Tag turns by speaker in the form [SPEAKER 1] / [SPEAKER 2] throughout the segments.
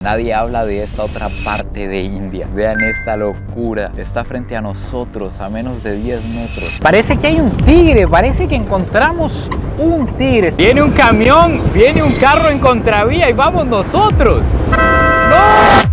[SPEAKER 1] Nadie habla de esta otra parte de India. Vean esta locura. Está frente a nosotros a menos de 10 metros. Parece que hay un tigre. Parece que encontramos un tigre. Viene un camión, viene un carro en contravía y vamos nosotros. ¡No!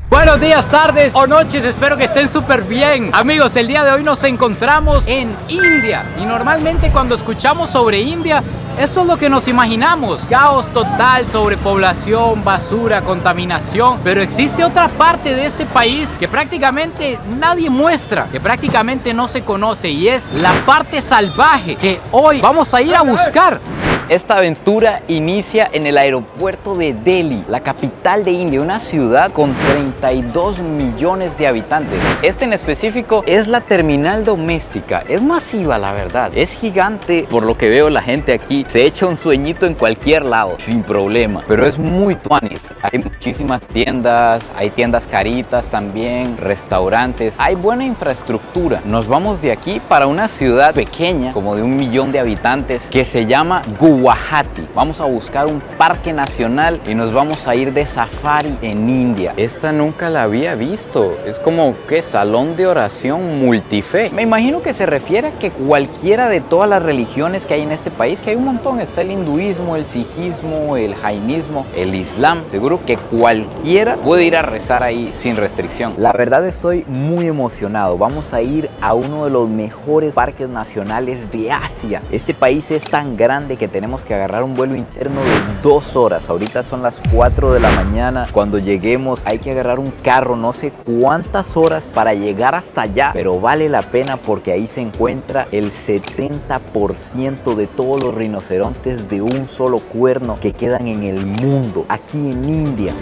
[SPEAKER 1] Buenos días, tardes o noches, espero que estén súper bien. Amigos, el día de hoy nos encontramos en India. Y normalmente cuando escuchamos sobre India, eso es lo que nos imaginamos. Caos total, sobrepoblación, basura, contaminación. Pero existe otra parte de este país que prácticamente nadie muestra, que prácticamente no se conoce, y es la parte salvaje que hoy vamos a ir a buscar. Esta aventura inicia en el aeropuerto de Delhi, la capital de India, una ciudad con 32 millones de habitantes. Este en específico es la terminal doméstica. Es masiva, la verdad. Es gigante. Por lo que veo, la gente aquí se echa un sueñito en cualquier lado, sin problema. Pero es muy tuanis. Hay muchísimas tiendas, hay tiendas caritas también, restaurantes. Hay buena infraestructura. Nos vamos de aquí para una ciudad pequeña, como de 1 millón de habitantes, que se llama Guwahati. Vamos a buscar un parque nacional y nos vamos a ir de safari en India. Esta nunca la había visto. Es como que salón de oración multife. Me imagino que se refiere a que cualquiera de todas las religiones que hay en este país, que hay un montón, está el hinduismo, el sijismo, el jainismo, el islam. Seguro que cualquiera puede ir a rezar ahí sin restricción. La verdad estoy muy emocionado. Vamos a ir a uno de los mejores parques nacionales de Asia. Este país es tan grande que tenemos que agarrar un vuelo interno de 2 horas. Ahorita son las 4 de la mañana. Cuando lleguemos hay que agarrar un carro, no sé cuántas horas para llegar hasta allá, pero vale la pena porque ahí se encuentra el 70% de todos los rinocerontes de un solo cuerno que quedan en el mundo, aquí en India.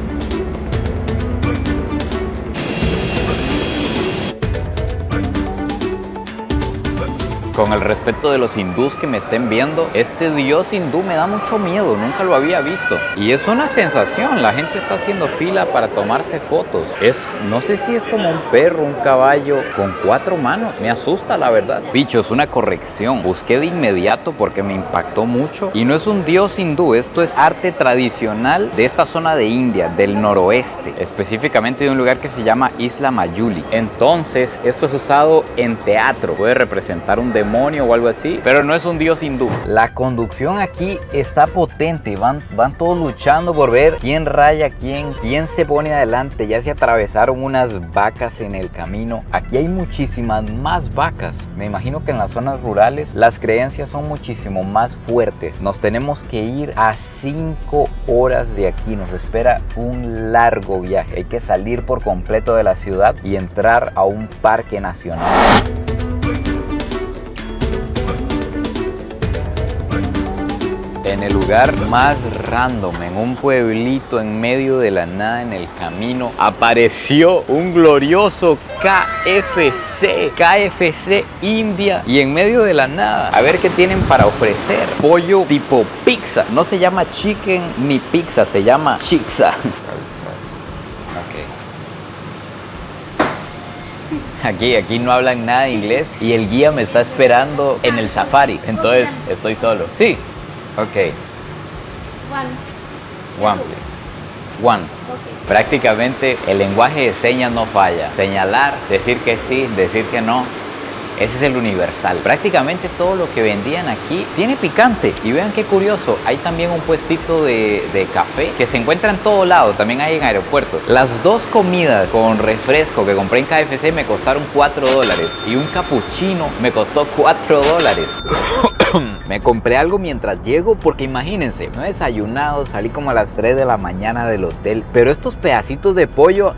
[SPEAKER 1] Con el respeto de los hindús que me estén viendo, este dios hindú me da mucho miedo, nunca lo había visto. Y es una sensación, la gente está haciendo fila para tomarse fotos. No sé si es como un perro, un caballo con 4 manos. Me asusta, la verdad. Bichos, una corrección. Busqué de inmediato porque me impactó mucho. Y no es un dios hindú, esto es arte tradicional de esta zona de India, del noroeste. Específicamente de un lugar que se llama Isla Mayuli. Entonces, esto es usado en teatro. Puede representar un demonio o algo así, pero no es un dios hindú. La conducción aquí está potente, van todos luchando por ver quién raya quién se pone adelante. Ya se atravesaron unas vacas en el camino. Aquí hay muchísimas más vacas. Me imagino que en las zonas rurales las creencias son muchísimo más fuertes. Nos tenemos que ir a 5 horas de aquí. Nos espera un largo viaje. Hay que salir por completo de la ciudad y entrar a un parque nacional. En el lugar más random, en un pueblito en medio de la nada, en el camino, apareció un glorioso KFC India, y en medio de la nada, a ver qué tienen para ofrecer. Pollo tipo pizza, no se llama chicken ni pizza, se llama chizza. Aquí no hablan nada de inglés y el guía me está esperando en el safari, entonces estoy solo. Sí. Ok. One, please. One. Okay. Prácticamente el lenguaje de señas no falla. Señalar, decir que sí, decir que no. Ese es el universal. Prácticamente todo lo que vendían aquí tiene picante. Y vean qué curioso, hay también un puestito de café que se encuentra en todo lado, también hay en aeropuertos. Las 2 comidas con refresco que compré en KFC me costaron $4 y un capuchino me costó $4. Me compré algo mientras llego porque imagínense, no he desayunado, salí como a las 3 de la mañana del hotel, pero estos pedacitos de pollo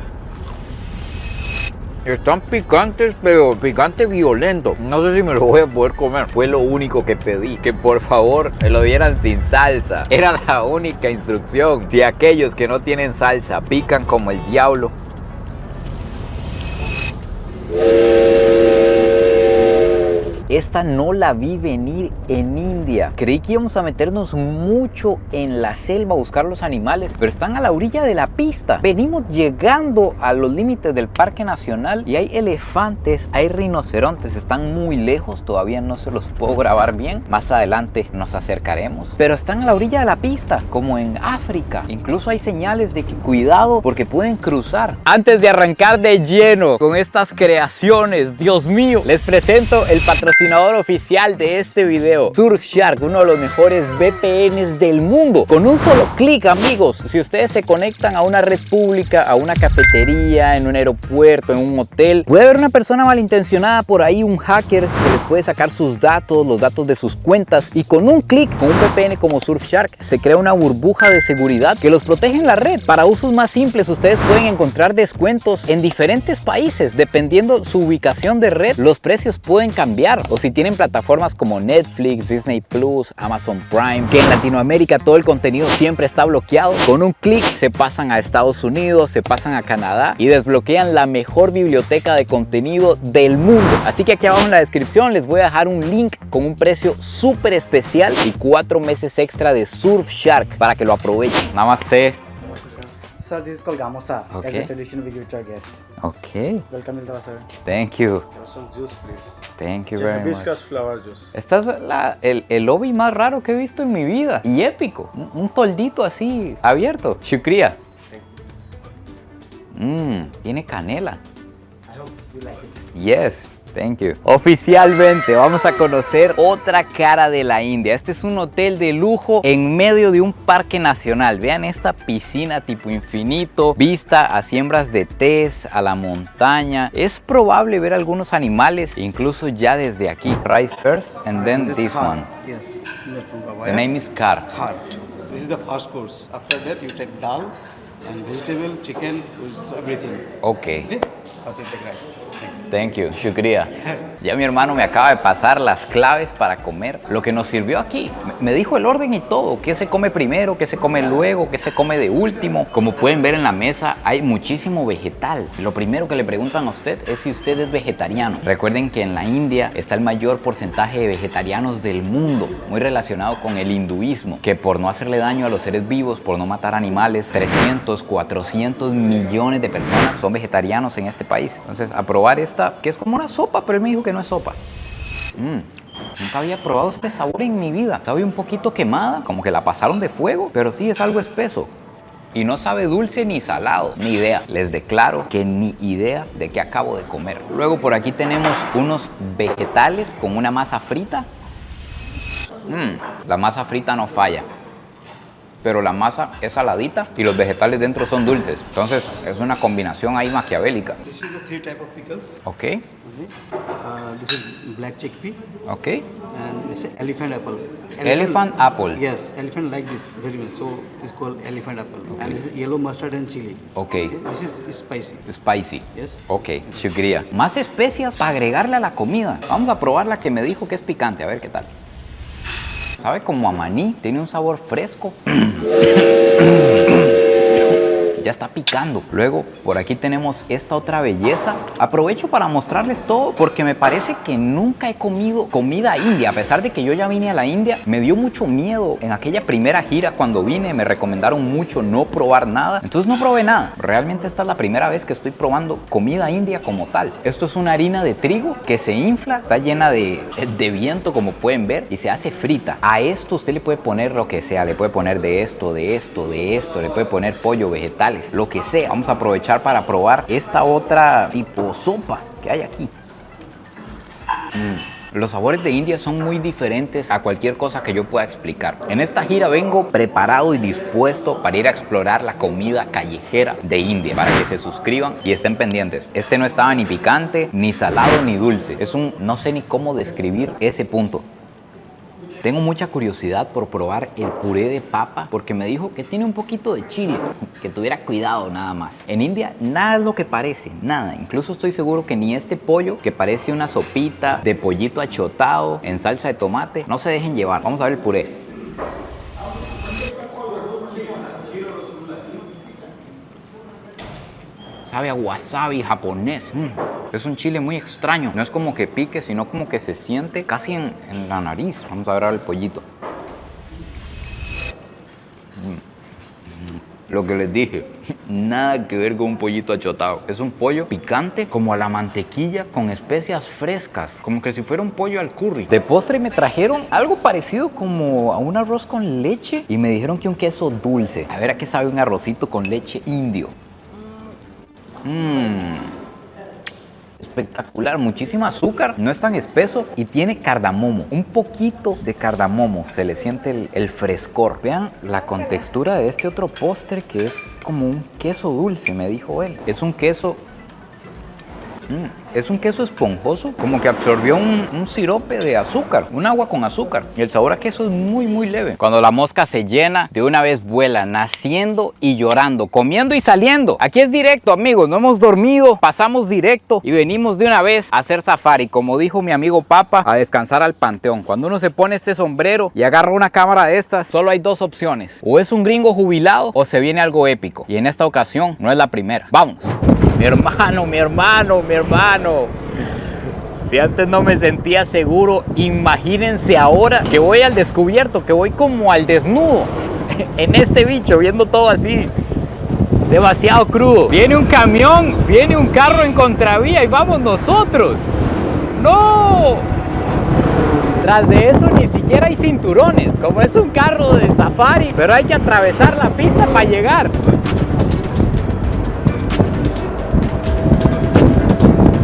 [SPEAKER 1] están picantes, pero picante violento. No sé si me lo voy a poder comer. Fue lo único que pedí, que por favor me lo dieran sin salsa. Era la única instrucción. Si aquellos que no tienen salsa pican como el diablo. esta no la vi venir en India. Creí que íbamos a meternos mucho en la selva a buscar los animales, pero están a la orilla de la pista. Venimos llegando a los límites del parque nacional y hay elefantes, hay rinocerontes, están muy lejos, todavía no se los puedo grabar bien. Más adelante nos acercaremos, pero están a la orilla de la pista, como en África. Incluso hay señales de que cuidado porque pueden cruzar. Antes de arrancar de lleno con estas creaciones, Dios mío, les presento el patrocinador oficial de este video, Surfshark, uno de los mejores VPNs del mundo. Con un solo clic, amigos, si ustedes se conectan a una red pública, a una cafetería, en un aeropuerto, en un hotel, puede haber una persona malintencionada por ahí, un hacker que les puede sacar sus datos, los datos de sus cuentas, y con un clic, con un VPN como Surfshark, se crea una burbuja de seguridad que los protege en la red. Para usos más simples, ustedes pueden encontrar descuentos en diferentes países. Dependiendo su ubicación de red, los precios pueden cambiar. O si tienen plataformas como Netflix, Disney Plus, Amazon Prime, que en Latinoamérica todo el contenido siempre está bloqueado, con un clic se pasan a Estados Unidos, se pasan a Canadá y desbloquean la mejor biblioteca de contenido del mundo. Así que aquí abajo en la descripción les voy a dejar un link con un precio súper especial y 4 meses extra de Surfshark para que lo aprovechen. Namaste.
[SPEAKER 2] Sir, this is called gamosa.
[SPEAKER 1] Okay.
[SPEAKER 2] As a tradition we give to our guest.
[SPEAKER 1] Okay.
[SPEAKER 2] Welcome, Mildara, sir.
[SPEAKER 1] Thank you.
[SPEAKER 3] Some juice, please.
[SPEAKER 1] Thank you very much.
[SPEAKER 3] Hibiscus flower juice.
[SPEAKER 1] Esta es el lobby más raro que he visto en mi vida. Y épico. Un toldito así abierto. Shukriya. Tiene canela.
[SPEAKER 2] I hope you like it.
[SPEAKER 1] Yes. Thank you. Oficialmente vamos a conocer otra cara de la India. Este es un hotel de lujo en medio de un parque nacional. Vean esta piscina tipo infinito, vista a siembras de tés, a la montaña. Es probable ver algunos animales, incluso ya desde aquí. Rice first and then this one.
[SPEAKER 2] Yes.
[SPEAKER 1] The name is Kar.
[SPEAKER 3] Hard. This is the first course. After that, you take dal and vegetable, chicken, with everything.
[SPEAKER 1] Okay.
[SPEAKER 3] Okay? First you take rice.
[SPEAKER 1] Thank you, shukriya. Ya mi hermano me acaba de pasar las claves para comer. Lo que nos sirvió aquí, me dijo el orden y todo. ¿Qué se come primero? ¿Qué se come luego? ¿Qué se come de último? Como pueden ver en la mesa hay muchísimo vegetal. Lo primero que le preguntan a usted es si usted es vegetariano. Recuerden que en la India está el mayor porcentaje de vegetarianos del mundo, muy relacionado con el hinduismo, que por no hacerle daño a los seres vivos, por no matar animales, 300, 400 millones de personas son vegetarianos en este país. Entonces, a probar esta, que es como una sopa, pero él me dijo que no es sopa. Nunca había probado este sabor en mi vida. Sabe un poquito quemada, como que la pasaron de fuego, pero sí es algo espeso. Y no sabe dulce ni salado, ni idea. Les declaro que ni idea de qué acabo de comer. Luego por aquí tenemos unos vegetales con una masa frita. La masa frita no falla. Pero la masa es saladita y los vegetales dentro son dulces. Entonces es una combinación ahí maquiavélica.
[SPEAKER 3] This is the 3 type of pickles.
[SPEAKER 1] Ok,
[SPEAKER 3] This is black chickpea
[SPEAKER 1] ok.
[SPEAKER 3] and this is elephant apple.
[SPEAKER 1] Elephant apple.
[SPEAKER 3] Yes, elephant like this very well. So it's called elephant apple. And this is yellow mustard and chili.
[SPEAKER 1] Ok.
[SPEAKER 3] This is spicy.
[SPEAKER 1] Spicy.
[SPEAKER 3] Yes.
[SPEAKER 1] Ok, shukriya. Más especias para agregarle a la comida. Vamos a probar la que me dijo que es picante, a ver qué tal. Sabe como a maní, tiene un sabor fresco. Ya está picando. Luego por aquí tenemos esta otra belleza. Aprovecho para mostrarles todo porque me parece que nunca he comido comida india. A pesar de que yo ya vine a la India, me dio mucho miedo. En aquella primera gira cuando vine me recomendaron mucho no probar nada. Entonces no probé nada. Realmente esta es la primera vez que estoy probando comida india como tal. Esto es una harina de trigo que se infla, está llena de viento como pueden ver y se hace frita. A esto usted le puede poner lo que sea. Le puede poner de esto, de esto, de esto. Le puede poner pollo, vegetales, lo que sea. Vamos a aprovechar para probar esta otra tipo sopa que hay aquí. Los sabores de India son muy diferentes a cualquier cosa que yo pueda explicar. En esta gira vengo preparado y dispuesto para ir a explorar la comida callejera de India. Para que se suscriban y estén pendientes. Este no estaba ni picante, ni salado, ni dulce. Es un, no sé ni cómo describir ese punto. Tengo mucha curiosidad por probar el puré de papa porque me dijo que tiene un poquito de chile, que tuviera cuidado nada más. En India nada es lo que parece, nada. Incluso estoy seguro que ni este pollo, que parece una sopita de pollito achotado en salsa de tomate, no se dejen llevar. Vamos a ver el puré. Sabe a wasabi japonés. Es un chile muy extraño. No es como que pique, sino como que se siente casi en la nariz. Vamos a ver el pollito. Lo que les dije, nada que ver con un pollito achotado. Es un pollo picante como a la mantequilla con especias frescas, como que si fuera un pollo al curry. De postre me trajeron algo parecido como a un arroz con leche y me dijeron que un queso dulce. A ver a qué sabe un arrocito con leche indio. Espectacular, muchísimo azúcar, no es tan espeso y tiene cardamomo, un poquito de cardamomo, se le siente el frescor. Vean la contextura de este otro postre que es como un queso dulce, me dijo él. Es un queso esponjoso, como que absorbió un sirope de azúcar, un agua con azúcar. Y el sabor a queso es muy, muy leve. Cuando la mosca se llena, de una vez vuela, naciendo y llorando, comiendo y saliendo. Aquí es directo, amigos, no hemos dormido, pasamos directo y venimos de una vez a hacer safari. Como dijo mi amigo Papa, a descansar al panteón. Cuando uno se pone este sombrero y agarra una cámara de estas, solo hay dos opciones. O es un gringo jubilado o se viene algo épico. Y en esta ocasión no es la primera. ¡Vamos! Mi hermano. Si antes no me sentía seguro, imagínense ahora que voy al descubierto, que voy como al desnudo en este bicho, viendo todo así, demasiado crudo. Viene un camión, viene un carro en contravía y vamos nosotros. ¡No! Tras de eso ni siquiera hay cinturones, como es un carro de safari, pero hay que atravesar la pista para llegar.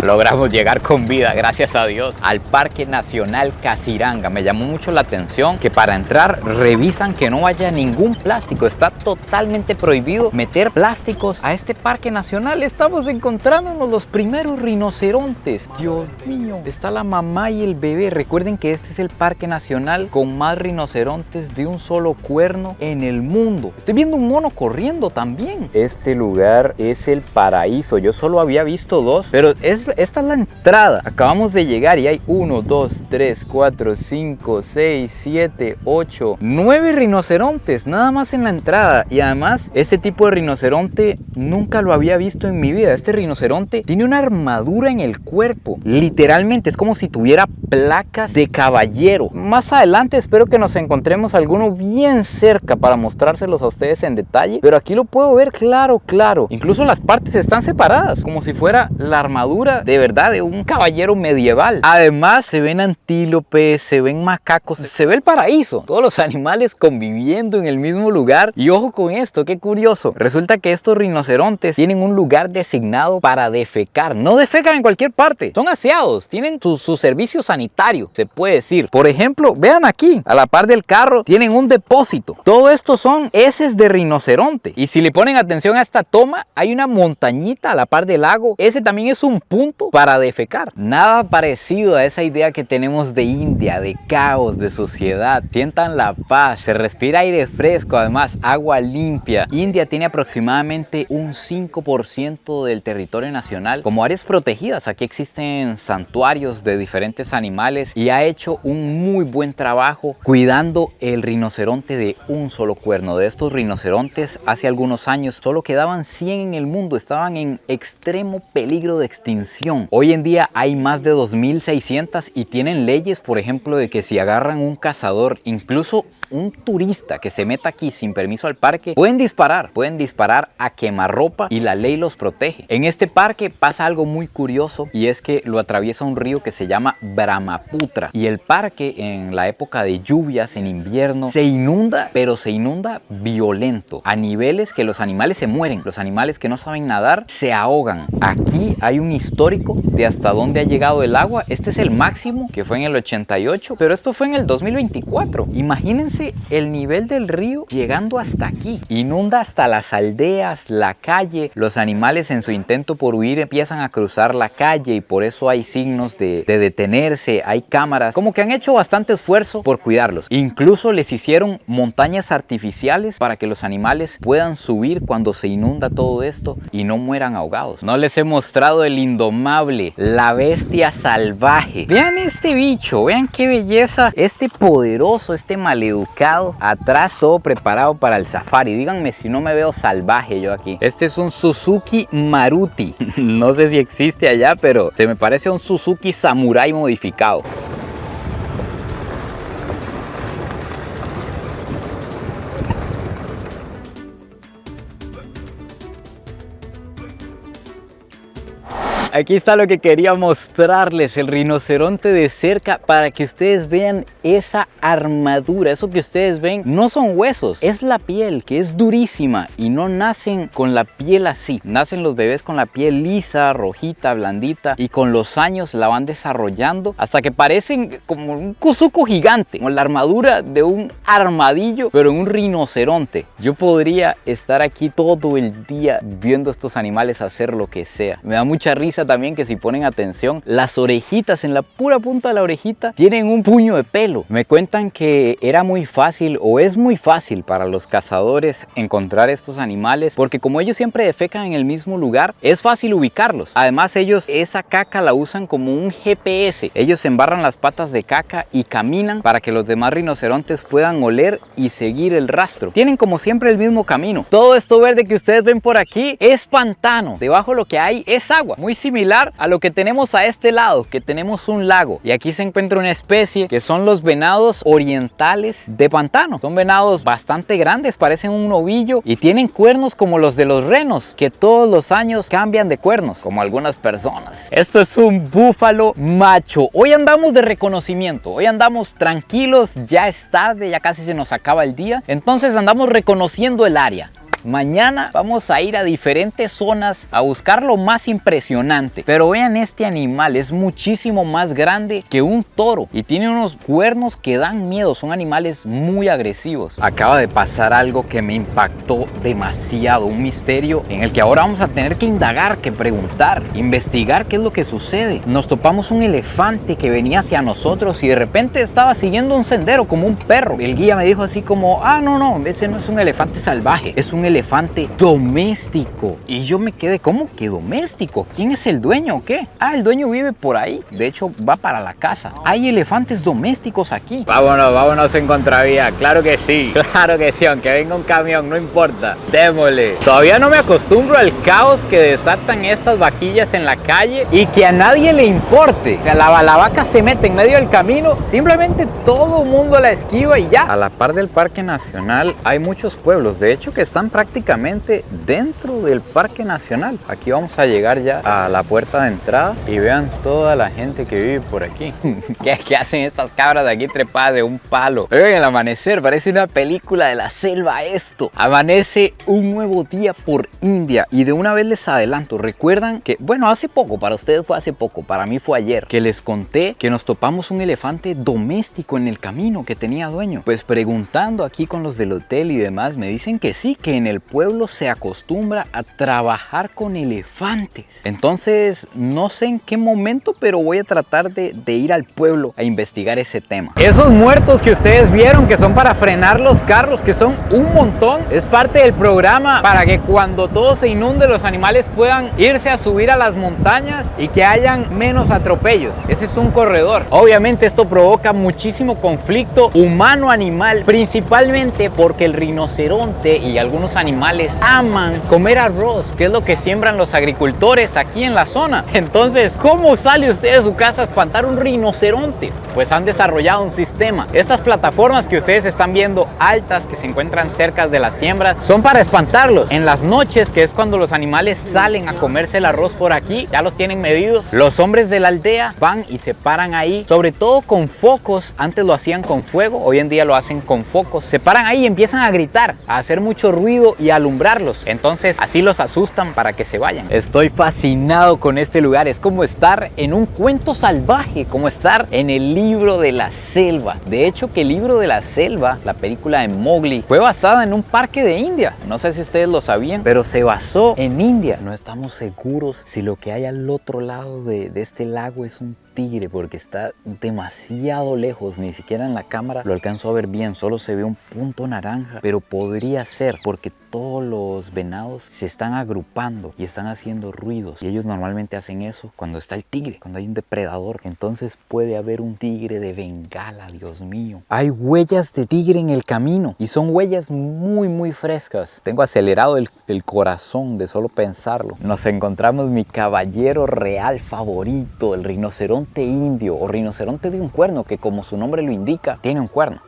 [SPEAKER 1] Logramos llegar con vida, gracias a Dios, al Parque Nacional Kaziranga. Me llamó mucho la atención que para entrar revisan que no haya ningún plástico. Está totalmente prohibido meter plásticos a este parque nacional. Estamos encontrándonos los primeros rinocerontes. Dios mío, está la mamá y el bebé. Recuerden que este es el parque nacional con más rinocerontes de un solo cuerno en el mundo. Estoy viendo un mono corriendo también. Este lugar es el paraíso. Yo solo había visto dos, pero esta es la entrada. Acabamos de llegar y hay 1, 2, 3, 4, 5, 6, 7, 8, 9 rinocerontes nada más en la entrada. Y además este tipo de rinoceronte nunca lo había visto en mi vida. Este rinoceronte tiene una armadura en el cuerpo. Literalmente es como si tuviera placas de caballero. Más adelante espero que nos encontremos alguno bien cerca para mostrárselos a ustedes en detalle. Pero aquí lo puedo ver claro. Incluso las partes están separadas, como si fuera la armadura de verdad de un caballero medieval. Además se ven antílopes, se ven macacos, se ve el paraíso, todos los animales conviviendo en el mismo lugar. Y ojo con esto, qué curioso, resulta que estos rinocerontes tienen un lugar designado para defecar. No defecan en cualquier parte, son aseados, tienen su servicio sanitario, se puede decir. Por ejemplo, vean aquí, a la par del carro tienen un depósito. Todo esto son heces de rinoceronte. Y si le ponen atención a esta toma, hay una montañita a la par del lago. Ese también es un punto para defecar. Nada parecido a esa idea que tenemos de India, de caos, de suciedad. Sientan la paz, se respira aire fresco, además agua limpia. India tiene aproximadamente un 5% del territorio nacional como áreas protegidas. Aquí existen santuarios de diferentes animales y ha hecho un muy buen trabajo cuidando el rinoceronte de un solo cuerno. De estos rinocerontes hace algunos años solo quedaban 100 en el mundo, estaban en extremo peligro de extinción. Hoy en día hay más de 2.600 y tienen leyes, por ejemplo, de que si agarran un cazador, incluso un turista que se meta aquí sin permiso al parque, pueden disparar a quemarropa y la ley los protege. En este parque pasa algo muy curioso y es que lo atraviesa un río que se llama Brahmaputra y el parque en la época de lluvias, en invierno, se inunda, pero se inunda violento, a niveles que los animales se mueren. Los animales que no saben nadar se ahogan. Aquí hay un histórico de hasta dónde ha llegado el agua. Este es el máximo, que fue en el 88, pero esto fue en el 2024. Imagínense el nivel del río llegando hasta aquí. Inunda hasta las aldeas, la calle. Los animales en su intento por huir empiezan a cruzar la calle y por eso hay signos de detenerse, hay cámaras. Como que han hecho bastante esfuerzo por cuidarlos. Incluso les hicieron montañas artificiales para que los animales puedan subir cuando se inunda todo esto y no mueran ahogados. No les he mostrado el indomable, la bestia salvaje. Vean este bicho, vean qué belleza, este poderoso, este maleducado educado. Atrás todo preparado para el safari. Díganme si no me veo salvaje yo aquí. Este es un Suzuki Maruti. No sé si existe allá, pero se me parece a un Suzuki Samurai modificado. Aquí está lo que quería mostrarles, el rinoceronte de cerca, para que ustedes vean esa armadura. Eso que ustedes ven no son huesos, es la piel, que es durísima, y no nacen con la piel así. Nacen los bebés con la piel lisa, rojita, blandita, y con los años la van desarrollando hasta que parecen como un cuzuco gigante, con la armadura de un armadillo, pero en un rinoceronte. Yo podría estar aquí todo el día viendo a estos animales hacer lo que sea. Me da mucha risa también que, si ponen atención, las orejitas, en la pura punta de la orejita tienen un puño de pelo. Me cuentan que era muy fácil, o es muy fácil, para los cazadores encontrar estos animales, porque como ellos siempre defecan en el mismo lugar, es fácil ubicarlos. Además, ellos esa caca la usan como un GPS. Ellos embarran las patas de caca y caminan para que los demás rinocerontes puedan oler y seguir el rastro. Tienen como siempre el mismo camino. Todo esto verde que ustedes ven por aquí es pantano. Debajo lo que hay es agua, muy similar a lo que tenemos a este lado, que tenemos un lago. Y aquí se encuentra una especie que son los venados orientales de pantano. Son venados bastante grandes, parecen un ovillo, y tienen cuernos como los de los renos, que todos los años cambian de cuernos, como algunas personas. Esto es un búfalo macho. Hoy andamos de reconocimiento, hoy andamos tranquilos, ya es tarde, ya casi se nos acaba el día, entonces andamos reconociendo el área. Mañana vamos a ir a diferentes zonas a buscar lo más impresionante. Pero vean este animal, es muchísimo más grande que un toro y tiene unos cuernos que dan miedo. Son animales muy agresivos. Acaba de pasar algo que me impactó demasiado, un misterio en el que ahora vamos a tener que indagar, que preguntar, investigar qué es lo que sucede. Nos topamos un elefante que venía hacia nosotros y de repente estaba siguiendo un sendero como un perro. El guía me dijo así como: ah, no, ese no es un elefante salvaje, es un elefante doméstico. Y yo me quedé, ¿cómo que doméstico? ¿Quién es el dueño o qué? Ah, el dueño vive por ahí, de hecho va para la casa. Hay elefantes domésticos aquí. Vámonos en contravía, claro que sí, aunque venga un camión, no importa, démosle. Todavía no me acostumbro al caos que desatan estas vaquillas en la calle y que a nadie le importe. O sea, la vaca se mete en medio del camino, simplemente todo el mundo la esquiva y ya. A la par del Parque Nacional hay muchos pueblos, de hecho, que están prácticamente dentro del Parque Nacional. Aquí vamos a llegar ya a la puerta de entrada y vean toda la gente que vive por aquí. ¿Qué hacen estas cabras de aquí trepadas de un palo? Vean el amanecer, parece una película de la selva esto. Amanece un nuevo día por India y de una vez les adelanto, recuerdan que, bueno, hace poco, para ustedes fue hace poco, para mí fue ayer, que les conté que nos topamos un elefante doméstico en el camino que tenía dueño. Pues preguntando aquí con los del hotel y demás, me dicen que sí, que en el pueblo se acostumbra a trabajar con elefantes. Entonces no sé en qué momento, pero voy a tratar de ir al pueblo a investigar ese tema. Esos muertos que ustedes vieron, que son para frenar los carros, que son un montón, es parte del programa para que cuando todo se inunde los animales puedan irse a subir a las montañas y que hayan menos atropellos. Ese es un corredor. Obviamente esto provoca muchísimo conflicto humano-animal, principalmente porque el rinoceronte y algunos animales aman comer arroz, que es lo que siembran los agricultores aquí en la zona. Entonces, ¿cómo sale usted de su casa a espantar un rinoceronte? Pues han desarrollado un sistema. Estas plataformas que ustedes están viendo altas, que se encuentran cerca de las siembras, son para espantarlos. En las noches, que es cuando los animales salen a comerse el arroz por aquí, ya los tienen medidos. Los hombres de la aldea van y se paran ahí, sobre todo con focos. Antes lo hacían con fuego, hoy en día lo hacen con focos. Se paran ahí y empiezan a gritar, a hacer mucho ruido y a alumbrarlos. Entonces así los asustan para que se vayan. Estoy fascinado con este lugar. Es como estar en un cuento salvaje, como estar en el libro de la selva. De hecho, que el libro de la selva, la película de Mowgli, fue basada en un parque de India. No sé si ustedes lo sabían, pero se basó en India. No estamos seguros si lo que hay al otro lado de este lago es un tigre, porque está demasiado lejos. Ni siquiera en la cámara lo alcanzo a ver bien, solo se ve un punto naranja, pero podría ser, porque todos los venados se están agrupando y están haciendo ruidos. Y ellos normalmente hacen eso cuando está el tigre, cuando hay un depredador. Entonces puede haber un tigre de Bengala, Dios mío. Hay huellas de tigre en el camino y son huellas muy frescas. Tengo acelerado el corazón de solo pensarlo. Nos encontramos mi caballero real favorito, el rinoceronte indio o rinoceronte de un cuerno, que como su nombre lo indica, tiene un cuerno.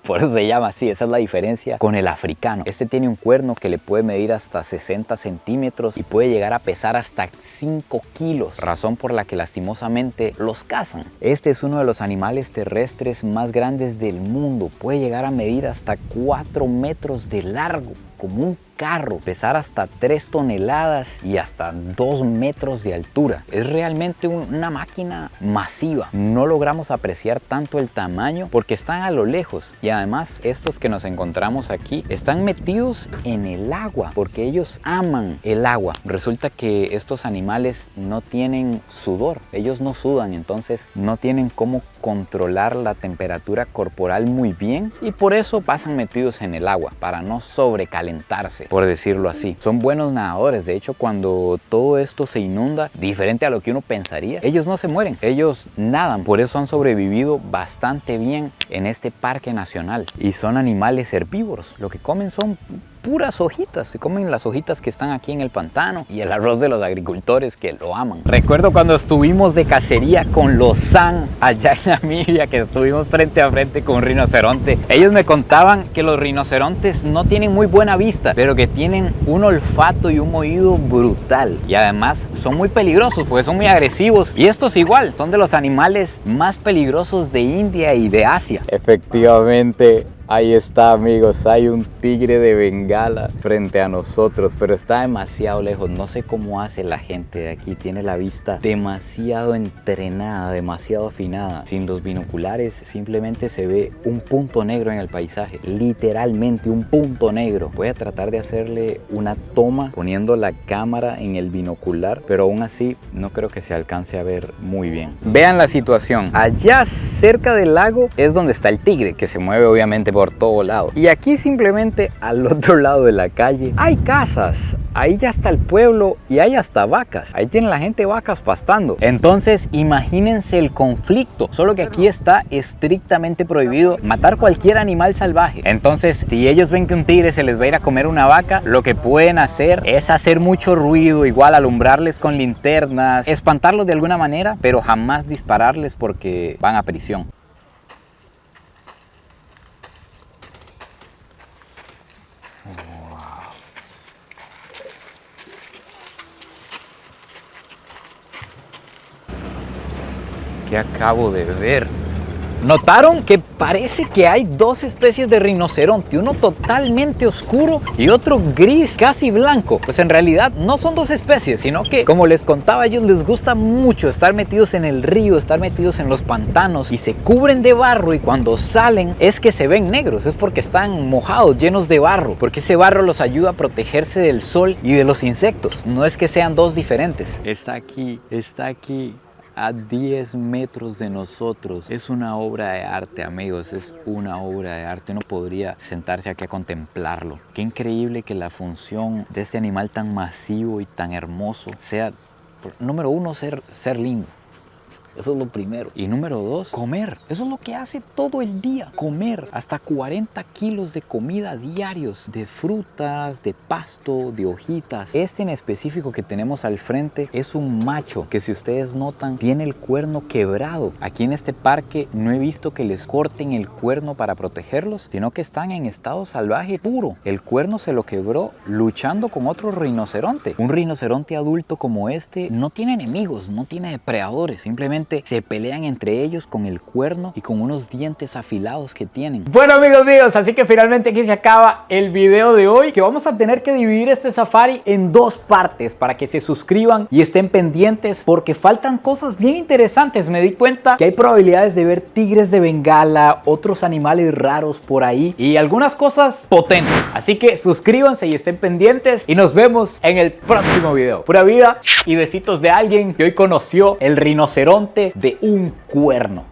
[SPEAKER 1] Por eso se llama así. Esa es la diferencia con el africano. Este tiene un cuerno que le puede medir hasta 60 centímetros y puede llegar a pesar hasta 5 kilos, razón por la que lastimosamente los cazan. Este es uno de los animales terrestres más grandes del mundo. Puede llegar a medir hasta 4 metros de largo, como un carro, pesar hasta 3 toneladas y hasta 2 metros de altura. Es realmente una máquina masiva. No logramos apreciar tanto el tamaño porque están a lo lejos, y además estos que nos encontramos aquí están metidos en el agua porque ellos aman el agua. Resulta que estos animales no tienen sudor, ellos no sudan, entonces no tienen cómo controlar la temperatura corporal muy bien y por eso pasan metidos en el agua, para no sobrecalentarse, por decirlo así. Son buenos nadadores. De hecho, cuando todo esto se inunda, diferente a lo que uno pensaría, ellos no se mueren, ellos nadan. Por eso han sobrevivido bastante bien en este parque nacional. Y son animales herbívoros. Lo que comen son puras hojitas, se comen las hojitas que están aquí en el pantano y el arroz de los agricultores que lo aman. Recuerdo cuando estuvimos de cacería con los San allá en Namibia, que estuvimos frente a frente con un rinoceronte. Ellos me contaban que los rinocerontes no tienen muy buena vista, pero que tienen un olfato y un oído brutal, y además son muy peligrosos porque son muy agresivos, y estos igual, son de los animales más peligrosos de India y de Asia. Efectivamente, ahí está, amigos, hay un tigre de Bengala frente a nosotros, pero está demasiado lejos. No sé cómo hace la gente de aquí, tiene la vista demasiado entrenada, demasiado afinada. Sin los binoculares simplemente se ve un punto negro en el paisaje, literalmente un punto negro. Voy a tratar de hacerle una toma poniendo la cámara en el binocular, pero aún así no creo que se alcance a ver muy bien. Vean la situación, allá cerca del lago es donde está el tigre, que se mueve obviamente por todo lado, y aquí simplemente al otro lado de la calle hay casas. Ahí ya está el pueblo y hay hasta vacas. Ahí tiene la gente vacas pastando. Entonces imagínense el conflicto, solo que aquí está estrictamente prohibido matar cualquier animal salvaje. Entonces si ellos ven que un tigre se les va a ir a comer una vaca, lo que pueden hacer es hacer mucho ruido, igual alumbrarles con linternas, espantarlos de alguna manera, pero jamás dispararles porque van a prisión. ¿Qué acabo de ver? ¿Notaron que parece que hay dos especies de rinoceronte? Uno totalmente oscuro y otro gris, casi blanco. Pues en realidad no son dos especies, sino que, como les contaba, a ellos les gusta mucho estar metidos en el río, estar metidos en los pantanos, y se cubren de barro, y cuando salen es que se ven negros. Es porque están mojados, llenos de barro, porque ese barro los ayuda a protegerse del sol y de los insectos. No es que sean dos diferentes. Está aquí a 10 metros de nosotros. Es una obra de arte, amigos, es una obra de arte. Uno podría sentarse aquí a contemplarlo. Qué increíble que la función de este animal tan masivo y tan hermoso sea, número uno, ser lindo. Eso es lo primero. Y número dos, comer. Eso es lo que hace todo el día. Comer hasta 40 kilos de comida diarios. De frutas, de pasto, de hojitas. Este en específico que tenemos al frente es un macho que, si ustedes notan, tiene el cuerno quebrado. Aquí en este parque no he visto que les corten el cuerno para protegerlos, sino que están en estado salvaje puro. El cuerno se lo quebró luchando con otro rinoceronte. Un rinoceronte adulto como este no tiene enemigos, no tiene depredadores. Simplemente se pelean entre ellos con el cuerno y con unos dientes afilados que tienen. Bueno, amigos míos, así que finalmente aquí se acaba el video de hoy, que vamos a tener que dividir este safari en dos partes para que se suscriban y estén pendientes, porque faltan cosas bien interesantes. Me di cuenta que hay probabilidades de ver tigres de Bengala, otros animales raros por ahí y algunas cosas potentes. Así que suscríbanse y estén pendientes, y nos vemos en el próximo video. Pura vida y besitos de alguien que hoy conoció el rinoceronte de un cuerno.